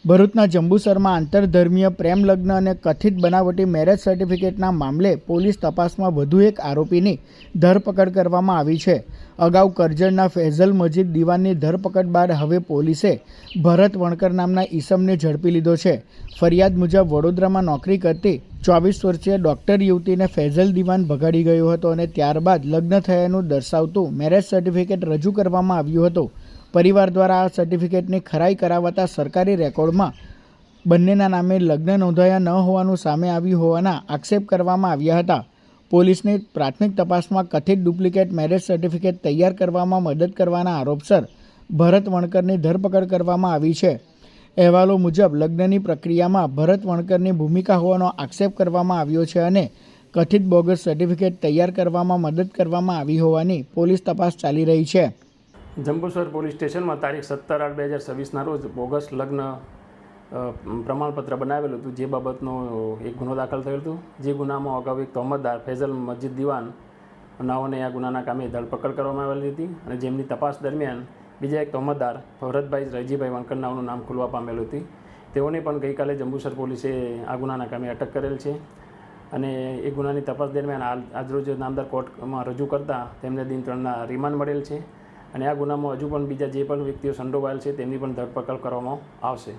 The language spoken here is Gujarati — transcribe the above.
ભરૂચના જંબુસરમાં આંતરધર્મીય પ્રેમ લગ્ન અને કથિત બનાવટી મેરેજ સર્ટિફિકેટના મામલે પોલીસ તપાસમાં વધુ એક આરોપીની ધરપકડ કરવામાં આવી છે. અગાઉ કરજણના ફૈઝલ મજીદ દિવાનની ધરપકડ બાદ હવે પોલીસે ભરત વણકર નામના ઈસમને ઝડપી લીધો છે. ફરિયાદ મુજબ વડોદરામાં નોકરી કરતી 24 વર્ષીય ડૉક્ટર યુવતીને ફૈઝલ દિવાન ભગાડી ગયો હતો અને ત્યારબાદ લગ્ન થયાનું દર્શાવતું મેરેજ સર્ટિફિકેટ રજૂ કરવામાં આવ્યું હતું. પરિવાર દ્વારા આ સર્ટિફિકેટની ખરાઈ કરાવતા સરકારી રેકોર્ડમાં બંનેના નામે લગ્ન નોંધાયા ન હોવાનું સામે આવ્યું હોવાના આક્ષેપ કરવામાં આવ્યા હતા. પોલીસની પ્રાથમિક તપાસમાં કથિત ડુપ્લિકેટ મેરેજ સર્ટિફિકેટ તૈયાર કરવામાં મદદ કરવાના આરોપસર ભરત વણકરની ધરપકડ કરવામાં આવી છે. અહેવાલો મુજબ લગ્નની પ્રક્રિયામાં ભરત વણકરની ભૂમિકા હોવાનો આક્ષેપ કરવામાં આવ્યો છે અને કથિત બોગસ સર્ટિફિકેટ તૈયાર કરવામાં મદદ કરવામાં આવી હોવાની પોલીસ તપાસ ચાલી રહી છે. જંબુસર પોલીસ સ્ટેશનમાં તારીખ 17/8/2026ના રોજ બોગસ લગ્ન પ્રમાણપત્ર બનાવેલું હતું, જે બાબતનો એક ગુનો દાખલ થયો હતો. જે ગુનામાં અગાઉ એક તહોમતદાર ફૈઝલ મજીદ દિવાન નાઓને આ ગુનાના કામે ધરપકડ કરવામાં આવેલી હતી અને જેમની તપાસ દરમિયાન બીજા એક તહોમતદાર ભરતભાઈ રજીભાઈ વણકર નાઓનું નામ ખુલવા પામેલું હતું. તેઓને પણ ગઈકાલે જંબુસર પોલીસે આ ગુનાના કામે અટક કરેલ છે અને એ ગુનાની તપાસ દરમિયાન આજરોજ નામદાર કોર્ટમાં રજૂ કરતાં તેમને દિન 3ના રિમાન્ડ મળેલ છે અને આ ગુનામાં હજુ પણ બીજા જે પણ વ્યક્તિઓ સંડોવાયેલ છે તેમની પણ ધરપકડ કરવામાં આવશે.